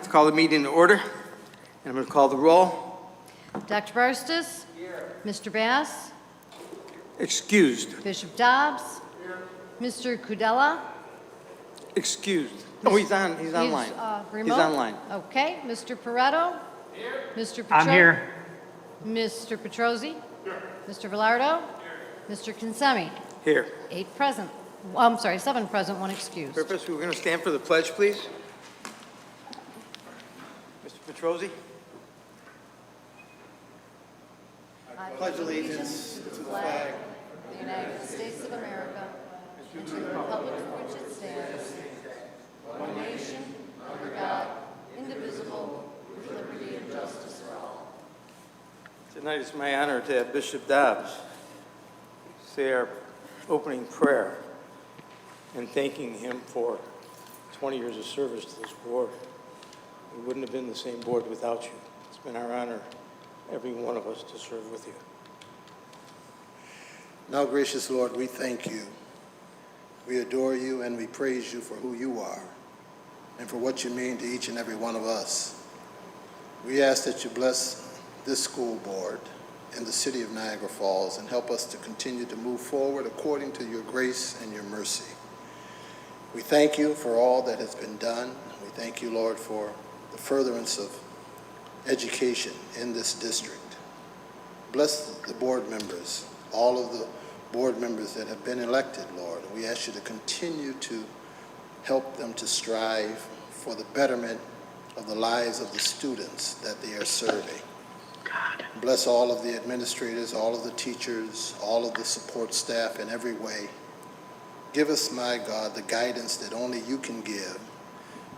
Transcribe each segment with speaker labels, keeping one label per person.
Speaker 1: to call the meeting to order, and I'm going to call the roll.
Speaker 2: Dr. Barstas? Here. Mr. Bass?
Speaker 1: Excused.
Speaker 2: Bishop Dobbs? Here. Mr. Kudela?
Speaker 1: Excused. Oh, he's online.
Speaker 2: Remote?
Speaker 1: He's online.
Speaker 2: Okay. Mr. Pareto? Here. Mr.
Speaker 3: I'm here.
Speaker 2: Mr. Petrosi? Here. Mr. Velardo? Here. Mr. Consemi?
Speaker 1: Here.
Speaker 2: 8 present. I'm sorry, 7 present, 1 excused.
Speaker 1: Purpose, we're going to stand for the pledge, please. Mr. Petrosi.
Speaker 2: I pledge allegiance to the flag of the United States of America and to the republic for which it stands, one nation, under God, indivisible, with liberty and justice for all.
Speaker 1: Tonight it's my honor to have Bishop Dobbs say our opening prayer and thanking him for 20 years of service to this board. We wouldn't have been the same board without you. It's been our honor, every one of us, to serve with you.
Speaker 4: Now, gracious Lord, we thank you. We adore you and we praise you for who you are and for what you mean to each and every one of us. We ask that you bless this school board in the city of Niagara Falls and help us to continue to move forward according to your grace and your mercy. We thank you for all that has been done. We thank you, Lord, for the furtherance of education in this district. Bless the board members, all of the board members that have been elected, Lord. We ask you to continue to help them to strive for the betterment of the lives of the students that they are serving. God. Bless all of the administrators, all of the teachers, all of the support staff in every way. Give us, my God, the guidance that only you can give,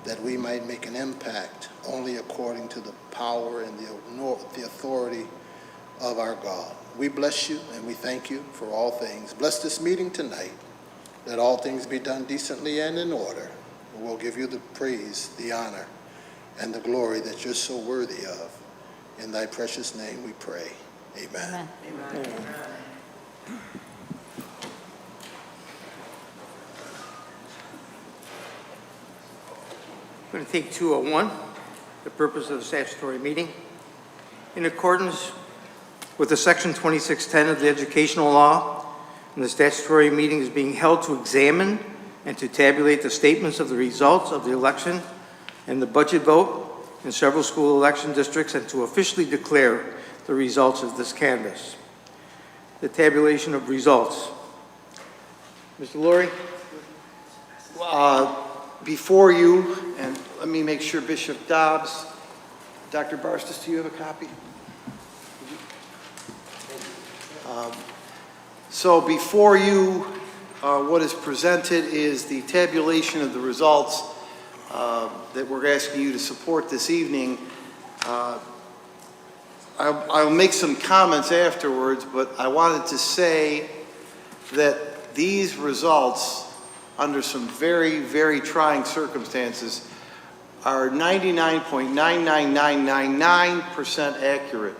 Speaker 4: that we might make an impact only according to the power and the authority of our God. We bless you and we thank you for all things. Bless this meeting tonight. Let all things be done decently and in order. We'll give you the praise, the honor, and the glory that you're so worthy of. In thy precious name we pray. Amen.
Speaker 2: Amen.
Speaker 1: Amen. I'm going to take 201, the purpose of the statutory meeting. In accordance with the Section 2610 of the Educational Law, and the statutory meeting is being held to examine and to tabulate the statements of the results of the election and the budget vote in several school election districts and to officially declare the results of this canvass. The tabulation of results. Mr. Laurie?
Speaker 5: Before you, and let me make sure Bishop Dobbs, Dr. Barstas, do you have a copy? So before you, what is presented is the tabulation of the results that we're asking you to support this evening. I'll make some comments afterwards, but I wanted to say that these results, under some very, very trying circumstances, are 99.99999% accurate.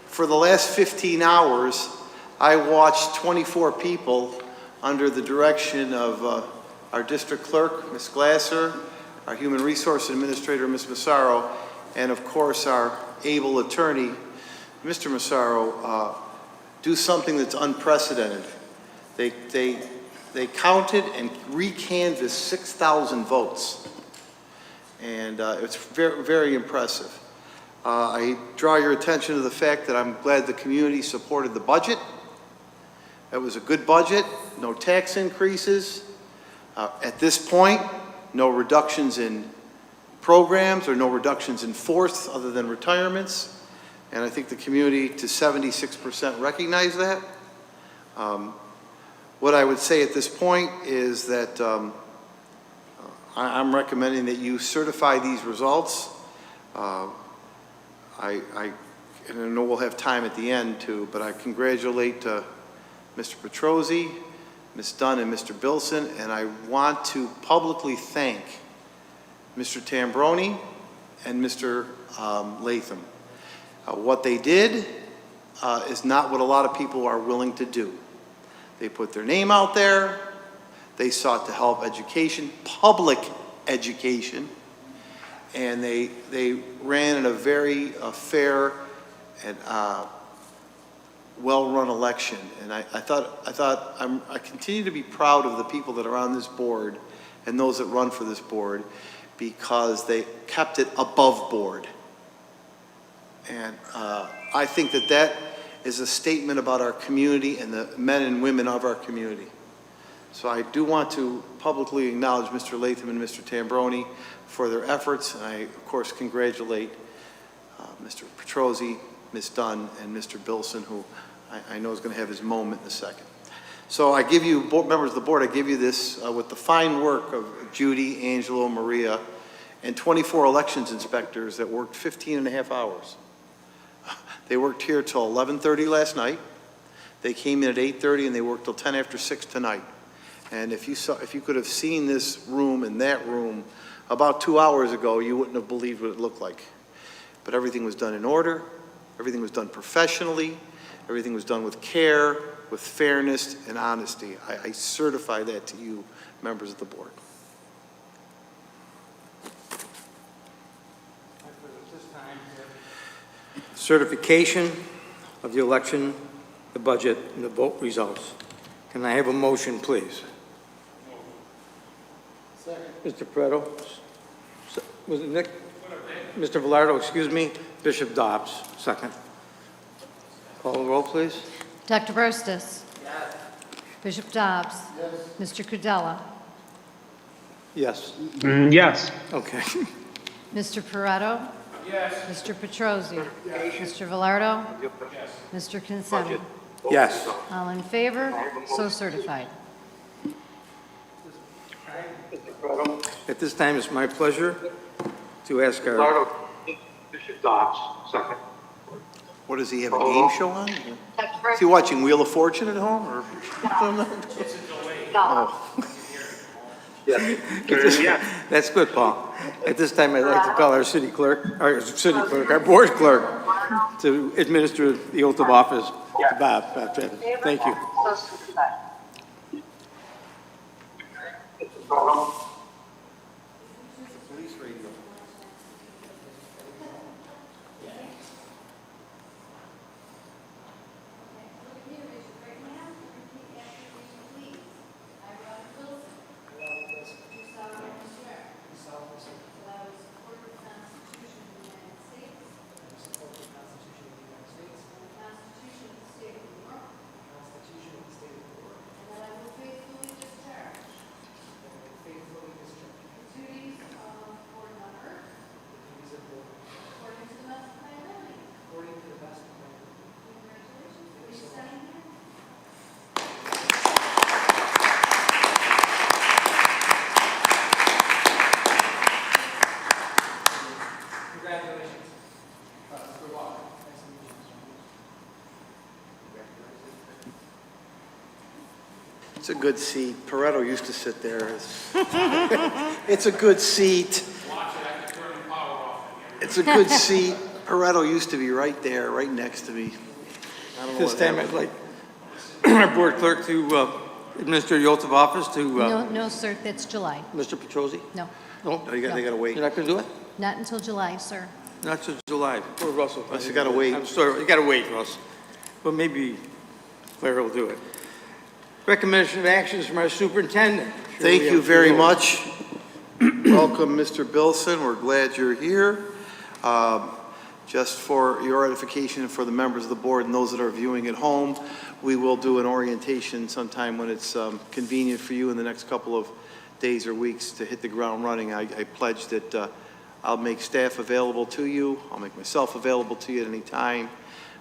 Speaker 5: For the last 15 hours, I watched 24 people under the direction of our district clerk, Ms. Glasser, our human resource administrator, Ms. Massaro, and of course our able attorney, Mr. Massaro, do something that's unprecedented. They counted and recanvassed 6,000 votes, and it's very, very impressive. I draw your attention to the fact that I'm glad the community supported the budget. It was a good budget, no tax increases. At this point, no reductions in programs or no reductions in force other than retirements. And I think the community to 76% recognize that. What I would say at this point is that I'm recommending that you certify these results. And I know we'll have time at the end too, but I congratulate Mr. Petrosi, Ms. Dunn, and Mr. Bilson, and I want to publicly thank Mr. Tambroni and Mr. Latham. What they did is not what a lot of people are willing to do. They put their name out there. They sought to help education, public education, and they ran in a very fair and well-run election. And I continue to be proud of the people that are on this board and those that run for this board, because they kept it above board. And I think that that is a statement about our community and the men and women of our community. So I do want to publicly acknowledge Mr. Latham and Mr. Tambroni for their efforts, and I, of course, congratulate Mr. Petrosi, Ms. Dunn, and Mr. Bilson, who I know is going to have his moment in a second. So I give you, members of the board, I give you this with the fine work of Judy, Angelo, Maria, and 24 elections inspectors that worked 15 and a half hours. They worked here till 11:30 last night. They came in at 8:30 and they worked till 10 after 6 tonight. And if you could have seen this room and that room about 2 hours ago, you wouldn't have believed what it looked like. But everything was done in order. Everything was done professionally. Everything was done with care, with fairness and honesty. I certify that to you, members of the board.
Speaker 1: Certification of the election, the budget, and the vote results. Can I have a motion, please? Second. Mr. Pareto? Was it Nick? Mr. Velardo, excuse me. Bishop Dobbs, second. Call the roll, please.
Speaker 2: Dr. Brostis. Yes. Bishop Dobbs. Yes. Mr. Cudella.
Speaker 1: Yes.
Speaker 3: Yes.
Speaker 1: Okay.
Speaker 2: Mr. Pareto. Yes. Mr. Petrosi. Yes. Mr. Velardo. Yes. Mr. Consemi.
Speaker 1: Yes.
Speaker 2: All in favor, so certified.
Speaker 1: At this time, it's my pleasure to ask our...
Speaker 3: Bishop Dobbs, second.
Speaker 5: What, does he have a game show on? Is he watching Wheel of Fortune at home? Or?
Speaker 3: It's a delay.
Speaker 5: Oh.
Speaker 3: Yes.
Speaker 1: That's good, Paul. At this time, I'd like to call our our board clerk, to administer the oath of office to Bob Travis. Thank you.
Speaker 5: It's a good seat. Pareto used to sit there. It's a good seat. It's a good seat. Pareto used to be right there, right next to me. I don't know
Speaker 1: This
Speaker 5: what
Speaker 1: time,
Speaker 5: happened.
Speaker 1: I'd like our board clerk to administer the oath of office to
Speaker 2: No, sir, that's July.
Speaker 1: Mr. Petrosi.
Speaker 2: No,
Speaker 1: No?
Speaker 5: No, they gotta wait.
Speaker 1: You're not going to do it?
Speaker 2: not until July, sir.
Speaker 1: Not till July. Poor Russell.
Speaker 5: You gotta wait.
Speaker 1: I'm sorry, you got to wait, Russ. But maybe Claire will do it. Recommendation of actions from our superintendent. Sure,
Speaker 5: Thank
Speaker 1: we
Speaker 5: you
Speaker 1: have
Speaker 5: very
Speaker 1: two
Speaker 5: much. Welcome, Mr. Bilson. We're glad you're here. Just for your edification and for the members of the board and those that are viewing at home, we will do an orientation sometime when it's convenient for you in the next couple of days or weeks to hit the ground running. I pledge that I'll make staff available to you. I'll make myself available to you at any time.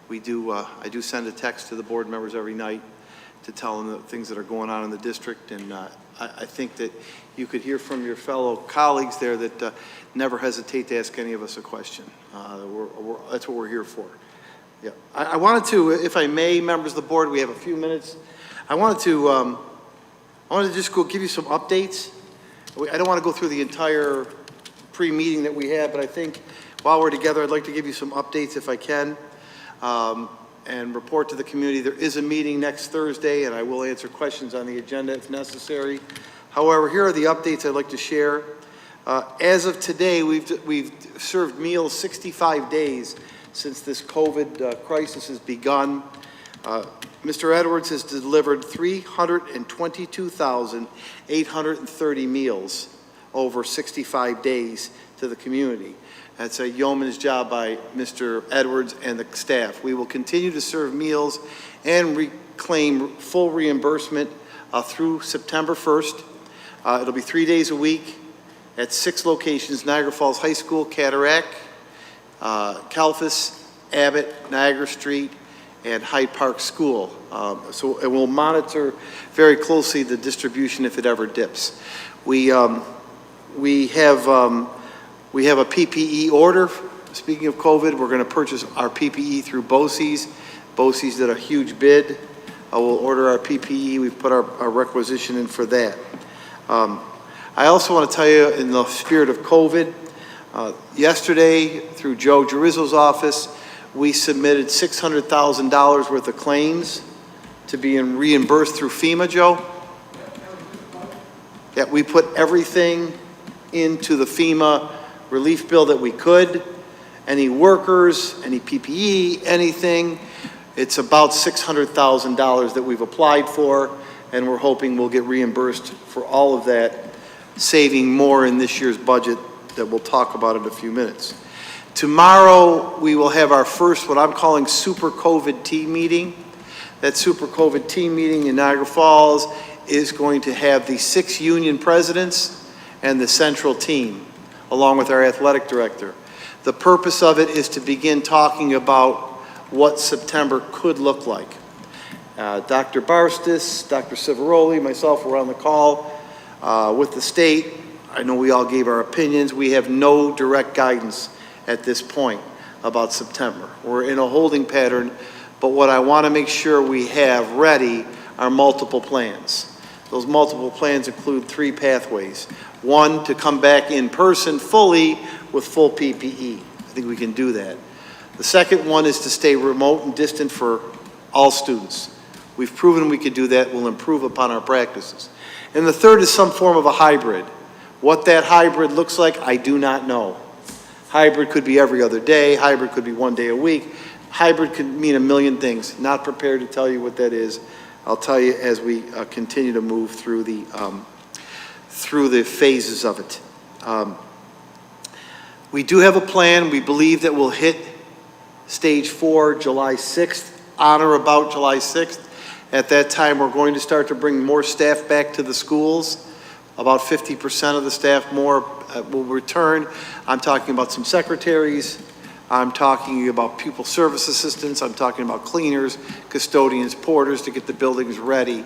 Speaker 5: I do send a text to the board members every night to tell them the things that are going on in the district, and I think that you could hear from your fellow colleagues there that never hesitate to ask any of us a question. That's what we're here for. Yeah, I wanted to, if I may, members of the board, we have a few minutes. I wanted to just go give you some updates. I don't want to go through the entire pre-meeting that we had, but I think while we're together, I'd like to give you some updates if I can. And report to the community. There is a meeting next Thursday, and I will answer questions on the agenda if necessary. However, here are the updates I'd like to share. As of today, we've served meals 65 days since this COVID crisis has begun. Mr. Edwards has delivered 322,830 meals over 65 days to the community. That's a yeoman's job by Mr. Edwards and the staff. We will continue to serve meals and reclaim full reimbursement through September 1st. It'll be 3 days a week at 6 locations: Niagara Falls High School, Cataract, Calfus, Abbott, Niagara Street, and Hyde Park School. So it will monitor very closely the distribution if it ever dips. We have a PPE order. Speaking of COVID, we're going to purchase our PPE through BOCES. BOCES did a huge bid. We'll order our PPE. We've put our requisition in for that. I also want to tell you, in the spirit of COVID, yesterday through Joe Gerizzo's office, we submitted $600,000 worth of claims to be reimbursed through FEMA, Joe. Yeah, we put everything into the FEMA relief bill that we could. Any workers, any PPE, anything. It's about $600,000 that we've applied for, and we're hoping we'll get reimbursed for all of that, saving more in this year's budget that we'll talk about in a few minutes. Tomorrow, we will have our first, what I'm calling Super COVID team meeting. That Super COVID team meeting in Niagara Falls is going to have the 6 union presidents and the central team, along with our athletic director. The purpose of it is to begin talking about what September could look like. Dr. Barstis, Dr. Civaroli, myself were on the call with the state. I know we all gave our opinions. We have no direct guidance at this point about September. We're in a holding pattern, but what I want to make sure we have ready are multiple plans. Those multiple plans include 3 pathways. One, to come back in person fully with full PPE. I think we can do that. The second one is to stay remote and distant for all students. We've proven we can do that. We'll improve upon our practices. And the third is some form of a hybrid. What that hybrid looks like, I do not know. Hybrid could be every other day. Hybrid could be 1 day a week. Hybrid could mean a million things. Not prepared to tell you what that is. I'll tell you as we continue to move through the phases of it. We do have a plan. We believe that we'll hit stage 4 July 6th, on or about July 6th. At that time, we're going to start to bring more staff back to the schools. About 50% of the staff more will return. I'm talking about some secretaries. I'm talking about pupil service assistants. I'm talking about cleaners, custodians, porters to get the buildings ready.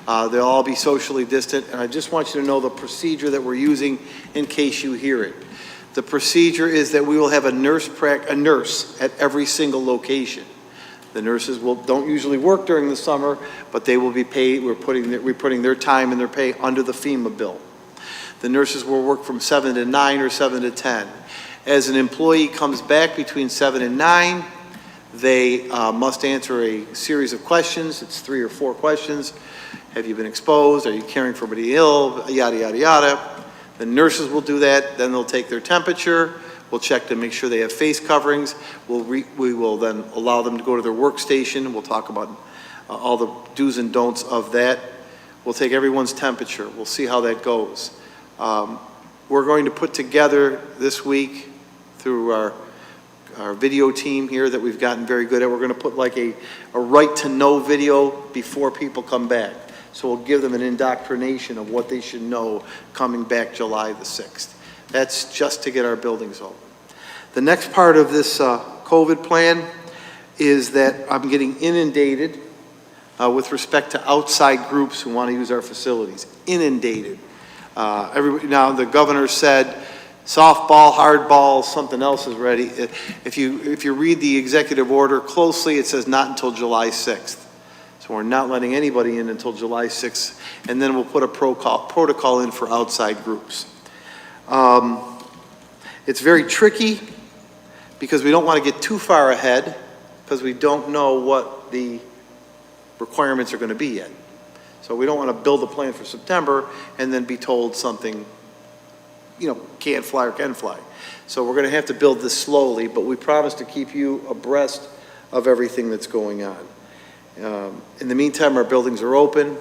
Speaker 5: They'll all be socially distant. And I just want you to know the procedure that we're using in case you hear it. The procedure is that we will have a nurse at every single location. The nurses don't usually work during the summer, but they will be paid. We're putting their time and their pay under the FEMA bill. The nurses will work from 7 to 9 or 7 to 10. As an employee comes back between 7 and 9, they must answer a series of questions. It's 3 or 4 questions. Have you been exposed? Are you caring for somebody ill? Yada, yada, yada. The nurses will do that. Then they'll take their temperature. We'll check to make sure they have face coverings. We will then allow them to go to their workstation. We'll talk about all the do's and don'ts of that. We'll take everyone's temperature. We'll see how that goes. We're going to put together this week through our video team here that we've gotten very good at. We're going to put like a right to know video before people come back. So we'll give them an indoctrination of what they should know coming back July the 6th. That's just to get our buildings open. The next part of this COVID plan is that I'm getting inundated with respect to outside groups who want to use our facilities. Inundated. Now the governor said softball, hardball, something else is ready. If you read the executive order closely, it says not until July 6th. So we're not letting anybody in until July 6th, and then we'll put a protocol in for outside groups. It's very tricky because we don't want to get too far ahead because we don't know what the requirements are going to be yet. So we don't want to build a plan for September and then be told something can't fly or can fly. So we're going to have to build this slowly, but we promise to keep you abreast of everything that's going on. In the meantime, our buildings are open.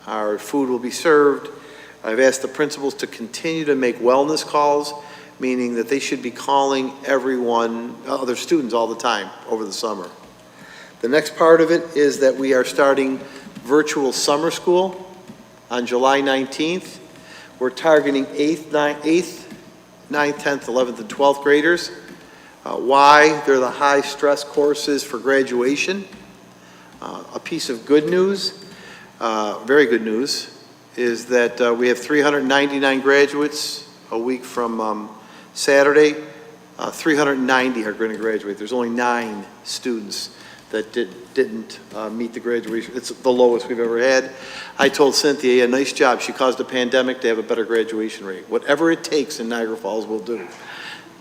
Speaker 5: Our food will be served. I've asked the principals to continue to make wellness calls, meaning that they should be calling everyone, other students all the time over the summer. The next part of it is that we are starting virtual summer school on July 19th. We're targeting 8th, 9th, 10th, 11th, and 12th graders. Why? They're the high-stress courses for graduation. A piece of good news, very good news, is that we have 399 graduates a week from Saturday. 390 are going to graduate. There's only 9 students that didn't meet the graduation. It's the lowest we've ever had. I told Cynthia, nice job. She caused a pandemic to have a better graduation rate. Whatever it takes in Niagara Falls, we'll do.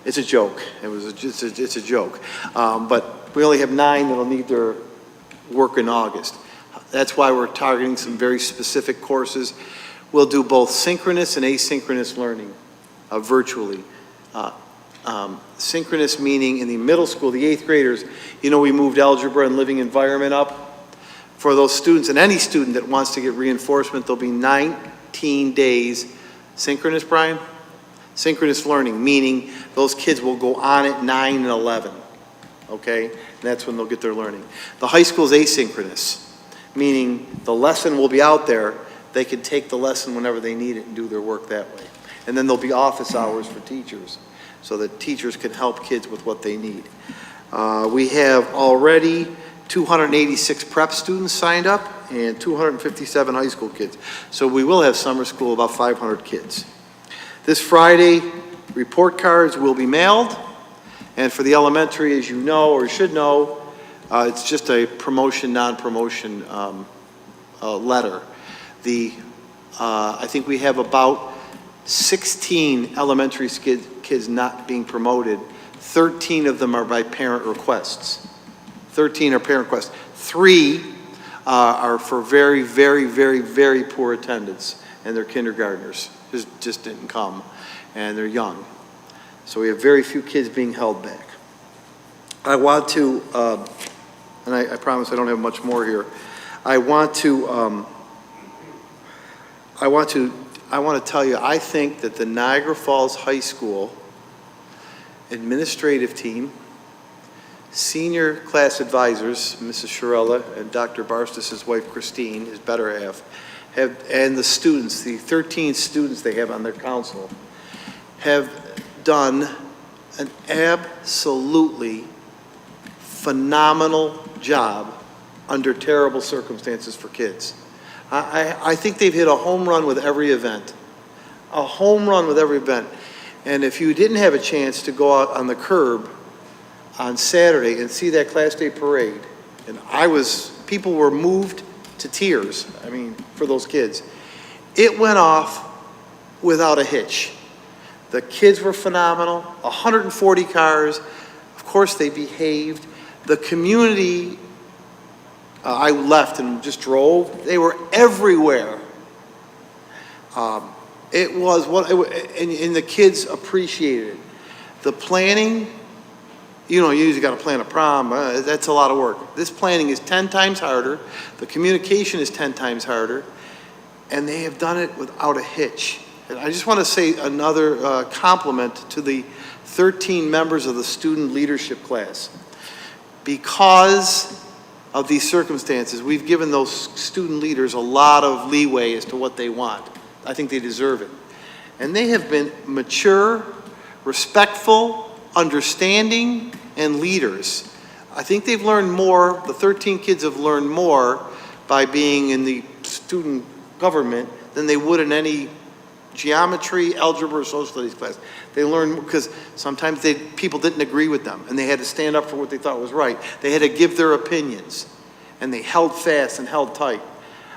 Speaker 5: It's a joke. It's a joke. But we only have 9 that'll need their work in August. That's why we're targeting some very specific courses. We'll do both synchronous and asynchronous learning virtually. Synchronous meaning in the middle school, the 8th graders, we moved algebra and living environment up. For those students, and any student that wants to get reinforcement, there'll be 19 days synchronous, Brian? Synchronous learning, meaning those kids will go on at 9 and 11, okay? And that's when they'll get their learning. The high school is asynchronous, meaning the lesson will be out there. They can take the lesson whenever they need it and do their work that way. And then there'll be office hours for teachers, so that teachers can help kids with what they need. We have already 286 prep students signed up and 257 high school kids. So we will have summer school, about 500 kids. This Friday, report cards will be mailed. And for the elementary, as you know or should know, it's just a promotion, non-promotion letter. I think we have about 16 elementary kids not being promoted. 13 of them are by parent requests. 13 are parent requests. 3 are for very, very, very, very poor attendance, and they're kindergartners. Just didn't come, and they're young. So we have very few kids being held back. I want to, and I promise I don't have much more here. I want to tell you, I think that the Niagara Falls High School administrative team, senior class advisors, Mrs. Shirella and Dr. Barstis' wife, Christine, his better half, and the students, the 13 students they have on their council, have done an absolutely phenomenal job under terrible circumstances for kids. I think they've hit a home run with every event. A home run with every event. And if you didn't have a chance to go out on the curb on Saturday and see that Class Day parade, and people were moved to tears, for those kids. It went off without a hitch. The kids were phenomenal, 140 cars. Of course, they behaved. The community, I left and just drove. They were everywhere. And the kids appreciated it. The planning, you usually got to plan a prom. That's a lot of work. This planning is 10 times harder. The communication is 10 times harder. And they have done it without a hitch. And I just want to say another compliment to the 13 members of the student leadership class. Because of these circumstances, we've given those student leaders a lot of leeway as to what they want. I think they deserve it. And they have been mature, respectful, understanding, and leaders. I think they've learned more, the 13 kids have learned more by being in the student government than they would in any geometry, algebra, or social studies class. They learned because sometimes people didn't agree with them, and they had to stand up for what they thought was right. They had to give their opinions, and they held fast and held tight.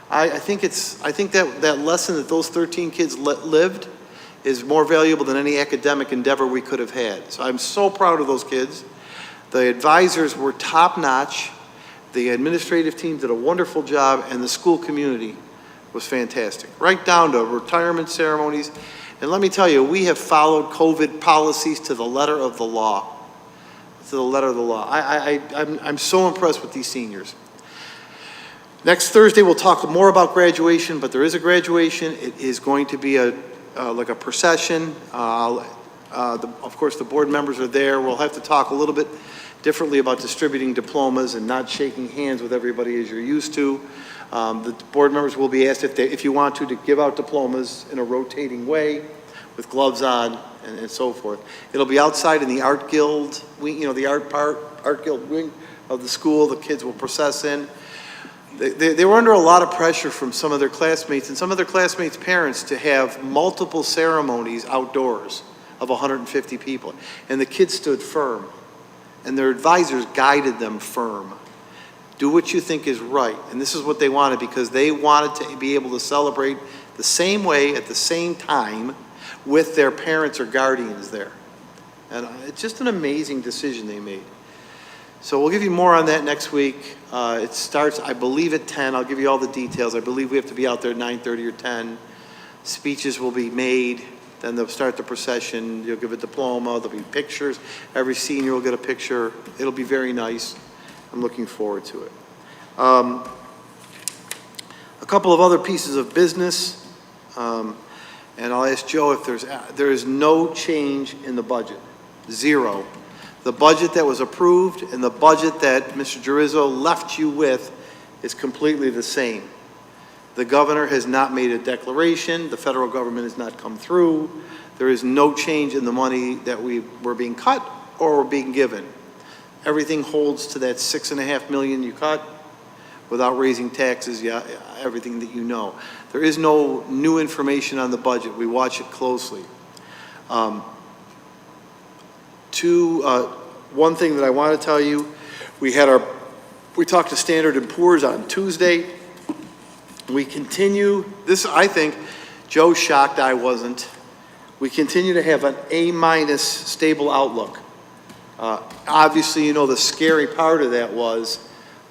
Speaker 5: I think that lesson that those 13 kids lived is more valuable than any academic endeavor we could have had. So I'm so proud of those kids. The advisors were top-notch. The administrative team did a wonderful job, and the school community was fantastic, right down to retirement ceremonies. And let me tell you, we have followed COVID policies to the letter of the law. To the letter of the law. I'm so impressed with these seniors. Next Thursday, we'll talk more about graduation, but there is a graduation. It is going to be like a procession. Of course, the board members are there. We'll have to talk a little bit differently about distributing diplomas and not shaking hands with everybody as you're used to. The board members will be asked if you want to give out diplomas in a rotating way with gloves on and so forth. It'll be outside in the art guild wing, the art guild wing of the school. The kids will process in. They were under a lot of pressure from some of their classmates and some of their classmates' parents to have multiple ceremonies outdoors of 150 people. And the kids stood firm, and their advisors guided them firm. Do what you think is right. And this is what they wanted, because they wanted to be able to celebrate the same way at the same time with their parents or guardians there. And it's just an amazing decision they made. So we'll give you more on that next week. It starts, I believe, at 10. I'll give you all the details. I believe we have to be out there at 9:30 or 10. Speeches will be made. Then they'll start the procession. You'll give a diploma. There'll be pictures. Every senior will get a picture. It'll be very nice. I'm looking forward to it. A couple of other pieces of business. And I'll ask Joe if there is no change in the budget. Zero. The budget that was approved and the budget that Mr. Girizzo left you with is completely the same. The governor has not made a declaration. The federal government has not come through. There is no change in the money that were being cut or were being given. Everything holds to that $6.5 million you cut without raising taxes, everything that you know. There is no new information on the budget. We watch it closely. One thing that I want to tell you, we talked to Standard & Poor's on Tuesday. We continue, I think, Joe's shocked, I wasn't. We continue to have an A- stable outlook. Obviously, the scary part of that was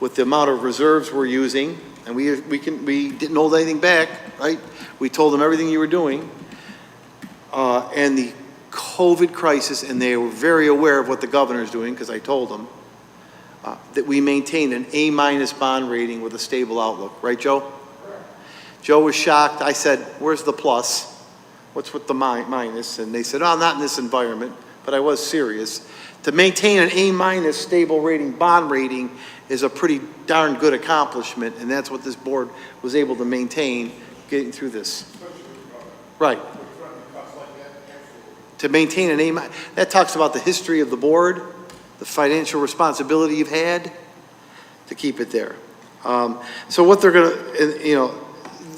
Speaker 5: with the amount of reserves we're using, and we didn't hold anything back, right? We told them everything you were doing, and the COVID crisis, and they were very aware of what the governor's doing, because I told them, that we maintained an A- bond rating with a stable outlook. Right, Joe? Correct. Joe was shocked. I said, where's the plus? What's with the minus? And they said, oh, not in this environment, but I was serious. To maintain an A- stable rating, bond rating, is a pretty darn good accomplishment, and that's what this board was able to maintain getting through this. Right. To maintain an A-, that talks about the history of the board, the financial responsibility you've had to keep it there. So what they're going to,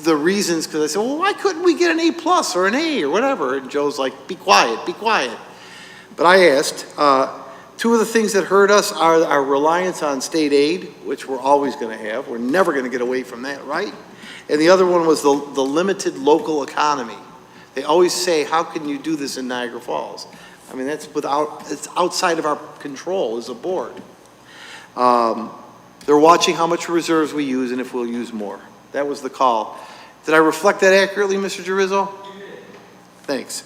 Speaker 5: the reasons, because I said, well, why couldn't we get an A+ or an A or whatever? And Joe's like, be quiet, be quiet. But I asked, two of the things that hurt us are our reliance on state aid, which we're always going to have. We're never going to get away from that, right? And the other one was the limited local economy. They always say, how can you do this in Niagara Falls? I mean, it's outside of our control as a board. They're watching how much reserves we use and if we'll use more. That was the call. Did I reflect that accurately, Mr. Girizzo? You did. Thanks.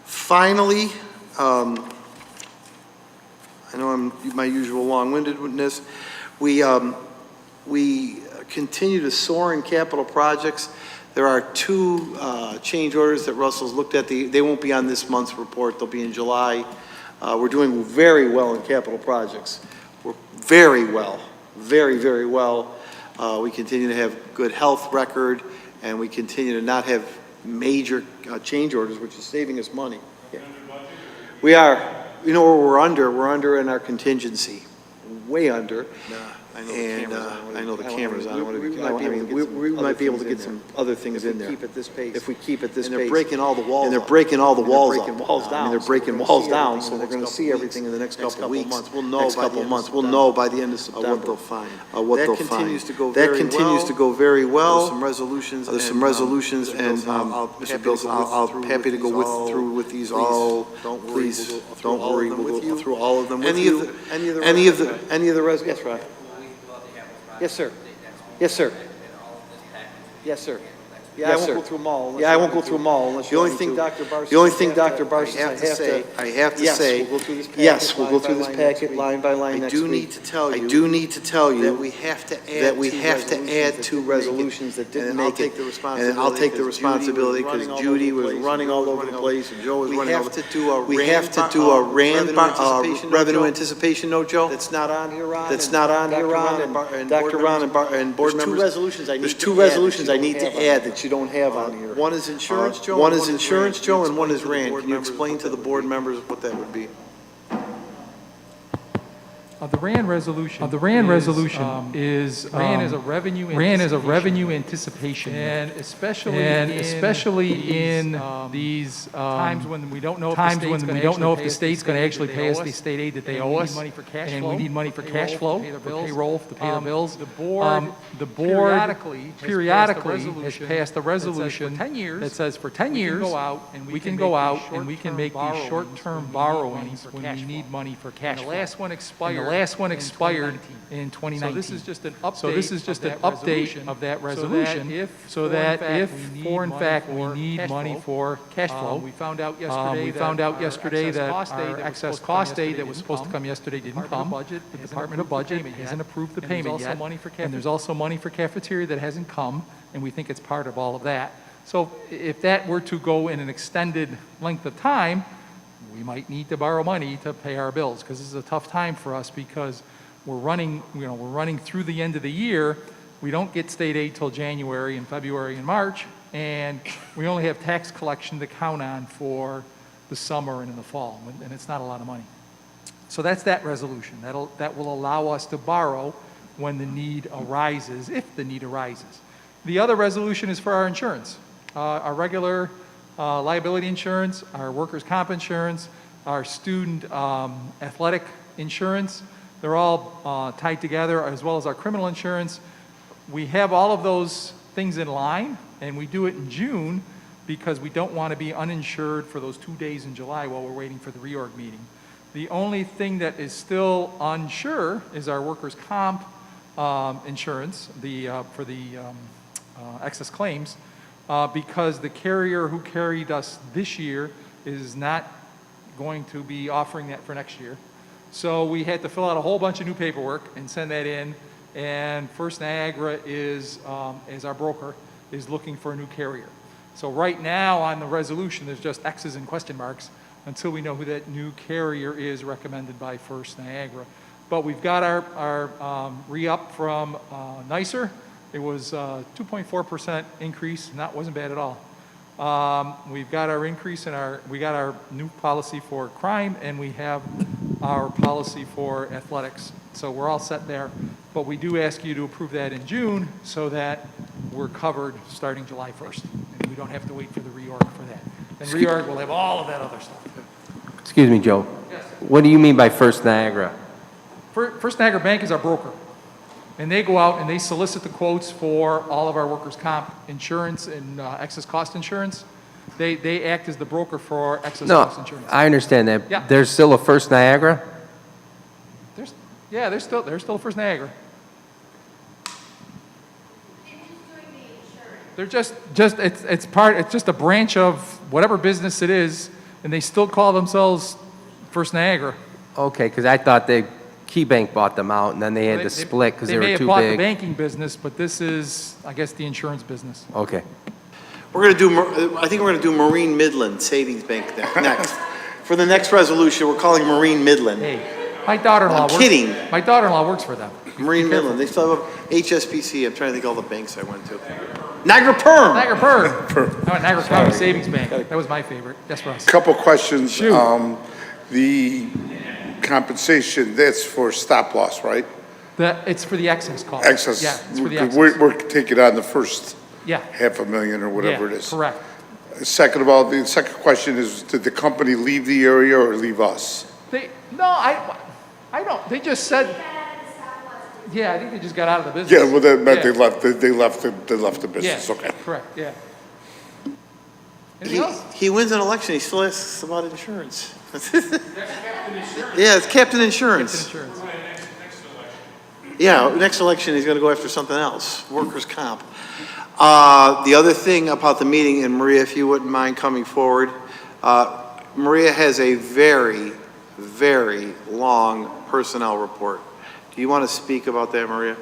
Speaker 5: Finally, I know I'm my usual long-windedness. We continue to soar in capital projects. There are two change orders that Russell's looked at. They won't be on this month's report. They'll be in July. We're doing very well in capital projects. We're very well, very, very well. We continue to have good health record, and we continue to not have major change orders, which is saving us money. Yeah. We are. You know where we're under? We're under in our contingency, way under. And I know the cameras on. We might be able to get some other things in there. If we keep at this pace. And they're breaking all the walls. And they're breaking all the walls down. They're breaking walls down, so we're going to see everything in the next couple of weeks. We'll know by the end of months. We'll know by the end of September what they'll find. That continues to go very well. That continues to go very well. There's some resolutions. And Mr. Bills, I'll happy to go through with these all. Please, don't worry. We'll go through all of them with you. Any of the resolutions? Yes, right. Yes, sir. Yes, sir. Yes, sir. Yeah, I
Speaker 6: Yes,
Speaker 5: won't
Speaker 6: sir.
Speaker 5: go through them all.
Speaker 6: Yeah, I won't go through them all unless
Speaker 5: The
Speaker 6: you
Speaker 5: only
Speaker 6: want me
Speaker 5: thing,
Speaker 6: to.
Speaker 5: Dr. Barsis.
Speaker 6: The only thing, Dr. Barsis,
Speaker 5: I have to
Speaker 6: yes,
Speaker 5: say,
Speaker 6: we'll go through this packet.
Speaker 5: yes, we'll
Speaker 6: line
Speaker 5: go
Speaker 6: by
Speaker 5: through this
Speaker 6: line next
Speaker 5: packet
Speaker 6: week.
Speaker 5: line by line next week. I do need to tell you
Speaker 6: that we have to add
Speaker 5: two
Speaker 6: resolutions that didn't
Speaker 5: and
Speaker 6: make it.
Speaker 5: And I'll take the responsibility because Judy was running all over the place and Joe was running all over. We have to do a revenue anticipation note, Joe?
Speaker 6: That's not on here, Ron.
Speaker 5: That's not on here, Ron, and Dr. Ron and board members.
Speaker 6: There's two resolutions I need to add
Speaker 5: that you don't have on here.
Speaker 6: One is insurance, Joe.
Speaker 5: One is insurance, Joe, and one is Rand. Can you explain to the board members what that would be?
Speaker 7: The RAND resolution. Is RAND is a revenue anticipation. And especially in these times when we don't know if the state's going to actually pay us the state aid that they owe us. And we need money for cash flow, for payroll, to pay the bills. The board periodically has passed a resolution that says for 10 years, we can go out and we can make these short-term borrowings when we need money for cash flow. The last one expired in 2019. So this is just an update of that resolution, so that if, for in fact, we need money for cash flow. We found out yesterday that our excess cost aid that was supposed to come yesterday didn't come. The Department of Budget hasn't approved the payment yet. And there's also money for cafeteria that hasn't come, and we think it's part of all of that. So if that were to go in an extended length of time, we might need to borrow money to pay our bills, because this is a tough time for us because we're running through the end of the year. We don't get state aid till January and February and March, and we only have tax collection to count on for the summer and in the fall, and it's not a lot of money. So that's that resolution. That will allow us to borrow when the need arises, if the need arises. The other resolution is for our insurance, our regular liability insurance, our workers' comp insurance, our student athletic insurance. They're all tied together, as well as our criminal insurance. We have all of those things in line, and we do it in June because we don't want to be uninsured for those 2 days in July while we're waiting for the reorg meeting. The only thing that is still unsure is our workers' comp insurance for the excess claims, because the carrier who carried us this year is not going to be offering that for next year. So we had to fill out a whole bunch of new paperwork and send that in, and First Niagara is, as our broker, is looking for a new carrier. So right now on the resolution, there's just X's and question marks until we know who that new carrier is recommended by First Niagara. But we've got our re-up from NYSER. It was 2.4% increase, and that wasn't bad at all. We've got our increase in we got our new policy for crime, and we have our policy for athletics. So we're all set there, but we do ask you to approve that in June so that we're covered starting July 1st, and we don't have to wait for the reorg for that. And reorg will have all of that other stuff.
Speaker 8: Excuse me, Joe.
Speaker 7: Yes.
Speaker 8: What do you mean by First Niagara?
Speaker 7: First Niagara Bank is our broker, and they go out and they solicit the quotes for all of our workers' comp insurance and excess cost insurance. They act as the broker for excess cost
Speaker 8: No,
Speaker 7: insurance.
Speaker 8: I understand that.
Speaker 7: Yeah.
Speaker 8: There's still a First Niagara?
Speaker 7: There's still First Niagara. They're just it's just a branch of whatever business it is, and they still call themselves First Niagara.
Speaker 8: Okay, because I thought Key Bank bought them out, and then they had to split because they were
Speaker 7: may have
Speaker 8: too
Speaker 7: bought the
Speaker 8: big.
Speaker 7: banking business, but this is, I guess, the insurance business.
Speaker 8: Okay.
Speaker 5: I think we're going to do Marine Midland Savings Bank next. For the next resolution, we're calling Marine Midland.
Speaker 7: Hey, my daughter-in-law
Speaker 5: I'm kidding.
Speaker 7: My daughter-in-law works for them.
Speaker 5: Marine Midland. They still have HSBC. I'm trying to think of all the banks I went to. Niagara Perm.
Speaker 7: Niagara Perm. Niagara County Savings Bank. That was my favorite. Yes, Russ.
Speaker 9: Couple questions.
Speaker 7: Shoot.
Speaker 9: The compensation, that's for stop loss, right?
Speaker 7: It's for the excess cost.
Speaker 9: Excess.
Speaker 7: Yeah, it's for the excess.
Speaker 9: We're taking on the first
Speaker 7: Yeah.
Speaker 9: $500,000 or whatever it
Speaker 7: Yeah,
Speaker 9: is.
Speaker 7: correct.
Speaker 9: Second of all, the second question is, did the company leave the area or leave us?
Speaker 7: I don't, they just said, yeah, I think they just got out of the business.
Speaker 9: Yeah, well, that meant
Speaker 7: Yeah.
Speaker 9: they left the business,
Speaker 7: Yeah,
Speaker 9: okay.
Speaker 7: correct, yeah. Anything else?
Speaker 5: He wins an election. He still asks about insurance. Yeah, it's Captain Insurance.
Speaker 7: Insurance.
Speaker 5: Yeah, next election, he's going to go after something else, workers' comp. The other thing about the meeting, and Maria, if you wouldn't mind coming forward, Maria has a very, very long personnel report. Do you want to speak about that, Maria?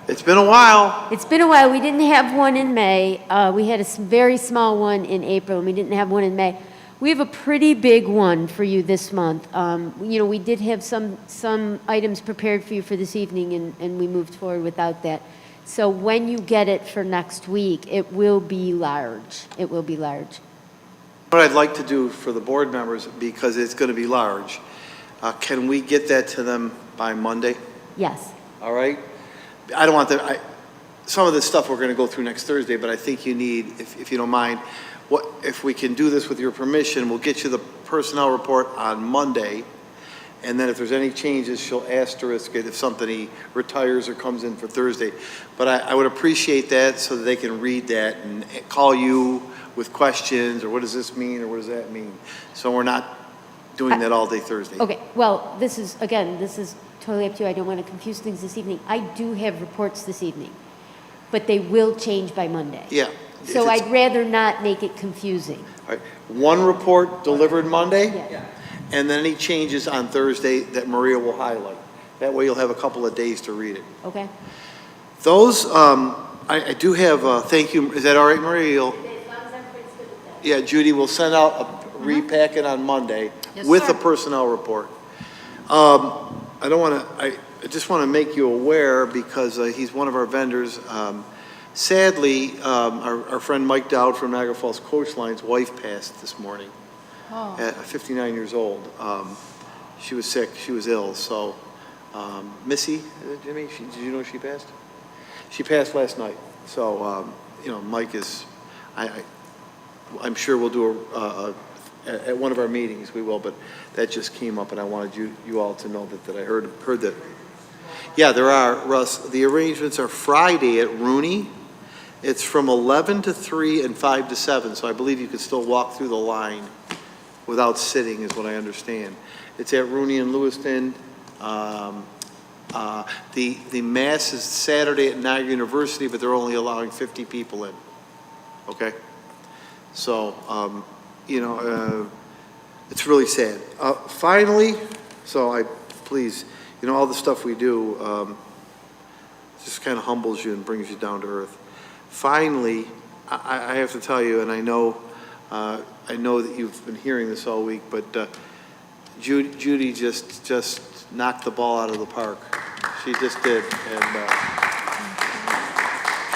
Speaker 5: It's been a while.
Speaker 10: It's been a while. We didn't have one in May. We had a very small one in April, and we didn't have one in May. We have a pretty big one for you this month. You know, we did have some items prepared for you for this evening, and we moved forward without that. So when you get it for next week, it will be large. It will be large.
Speaker 5: What I'd like to do for the board members, because it's going to be large, can we get that to them by Monday?
Speaker 10: Yes.
Speaker 5: All right? I don't want that, some of this stuff we're going to go through next Thursday, but I think you need, if you don't mind, if we can do this with your permission, we'll get you the personnel report on Monday, and then if there's any changes, she'll asterisk it if somebody retires or comes in for Thursday. But I would appreciate that so that they can read that and call you with questions, or what does this mean, or what does that mean? So we're not doing that all day Thursday.
Speaker 10: Okay. Well, this is totally up to you. I don't want to confuse things this evening. I do have reports this evening, but they will change by Monday.
Speaker 5: Yeah.
Speaker 10: So
Speaker 5: If it's-
Speaker 10: I'd rather not make it confusing.
Speaker 5: All right. One report delivered Monday?
Speaker 10: Yeah.
Speaker 5: And then any changes on Thursday that Maria will highlight. That way you'll have a couple of days to read it.
Speaker 10: Okay?
Speaker 5: Those, I do have, thank you, is that all right, Maria? Yeah, Judy will send out a repacket on Monday
Speaker 2: Yes,
Speaker 5: with
Speaker 2: sir.
Speaker 5: a personnel report. I don't want to, I just want to make you aware, because he's one of our vendors. Sadly, our friend Mike Dowd from Niagara Falls Coach Line's wife passed this morning at 59 years old. She was sick, she was ill, so Missy, Jimmy, did you know she passed? She passed last night. So, you know, Mike is, I'm sure we'll do at one of our meetings, we will, but that just came up, and I wanted you all to know that I heard that. Yeah, there are, Russ. The arrangements are Friday at Rooney. It's from 11 to 3 and 5 to 7, so I believe you could still walk through the line without sitting, is what I understand. It's at Rooney and Lewiston. The Mass is Saturday at Niagara University, but they're only allowing 50 people in. Okay? So, you know, it's really sad. Finally, please, you know, all the stuff we do just kind of humbles you and brings you down to earth. Finally, I have to tell you, and I know that you've been hearing this all week, but Judy just knocked the ball out of the park. She just did, and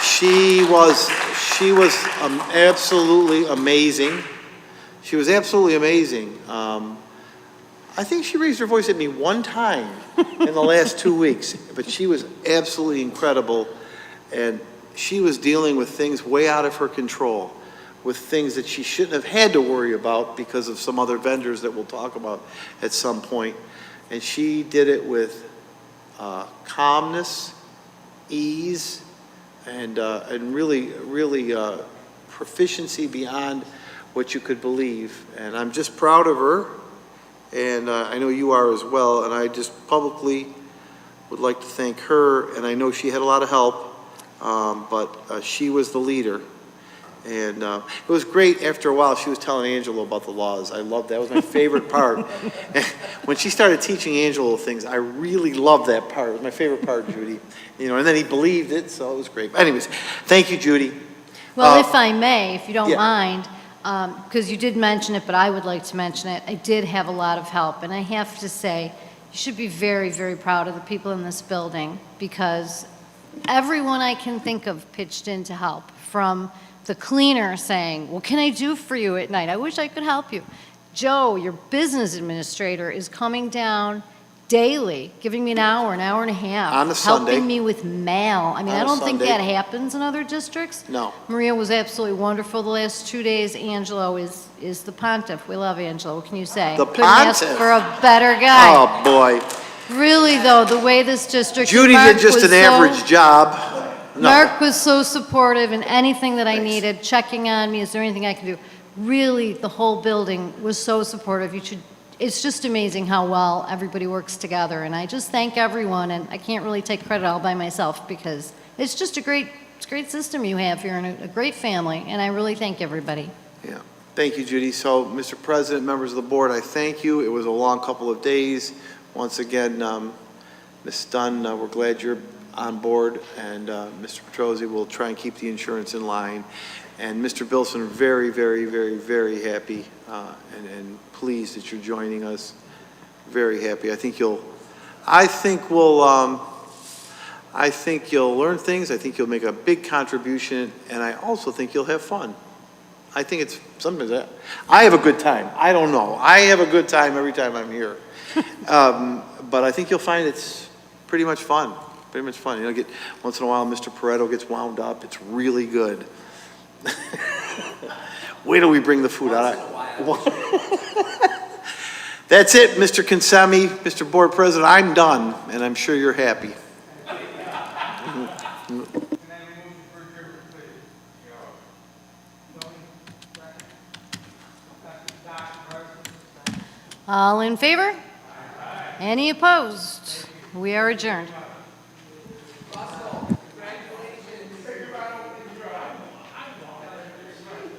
Speaker 5: she was absolutely amazing. She was absolutely amazing. I think she raised her voice at me one time in the last 2 weeks, but she was absolutely incredible, and she was dealing with things way out of her control, with things that she shouldn't have had to worry about because of some other vendors that we'll talk about at some point. And she did it with calmness, ease, and really proficiency beyond what you could believe. And I'm just proud of her, and I know you are as well. And I just publicly would like to thank her. And I know she had a lot of help, but she was the leader. And it was great. After a while, she was telling Angelo about the laws. I loved that. That was my favorite part. When she started teaching Angelo things, I really loved that part. It was my favorite part, Judy. You know, and then he believed it, so it was great. But anyways, thank you, Judy.
Speaker 2: Well, if I may, if you don't
Speaker 5: yeah.
Speaker 2: mind, because you did mention it, but I would like to mention it, I did have a lot of help. And I have to say, you should be very, very proud of the people in this building, because everyone I can think of pitched in to help, from the cleaner saying, what can I do for you at night? I wish I could help you. Joe, your business administrator, is coming down daily, giving me an hour and a half.
Speaker 5: On a Sunday.
Speaker 2: Helping me with mail. I mean,
Speaker 5: On
Speaker 2: I
Speaker 5: a
Speaker 2: don't think
Speaker 5: Sunday.
Speaker 2: that happens in other districts.
Speaker 5: No.
Speaker 2: Maria was absolutely wonderful the last 2 days. Angelo is the pontiff. We love Angelo. What can you say?
Speaker 5: The
Speaker 2: Couldn't ask
Speaker 5: pontiff.
Speaker 2: for a better guy.
Speaker 5: Oh, boy.
Speaker 2: Really, though, the way this district...
Speaker 5: Judy
Speaker 2: Mark
Speaker 5: did just
Speaker 2: was
Speaker 5: an average job. No.
Speaker 2: Mark was so supportive in anything that I needed, checking on me, is there anything I can do? Really, the whole building was so supportive. You should it's just amazing how well everybody works together, and I just thank everyone, and I can't really take credit all by myself because it's just a great system you have here and a great family, and I really thank everybody.
Speaker 5: Yeah. Thank you, Judy. So, Mr. President, members of the board, I thank you. It was a long couple of days. Once again, Ms. Dunn, we're glad you're on board, and Mr. Petrozzi will try and keep the insurance in line. And Mr. Bilson, very, very, very, very happy and pleased that you're joining us. Very happy. I think you'll learn things. I think you'll make a big contribution, and I also think you'll have fun. I think it's sometimes I have a good time. I don't know. I have a good time every time I'm here. But I think you'll find it's pretty much fun. Pretty much fun. You know, once in a while, Mr. Pareto gets wound up. It's really good. Wait till we bring the food out. That's it, Mr. Consemi, Mr. Board President. I'm done, and I'm sure you're happy.
Speaker 2: All in favor? Any opposed? We are adjourned.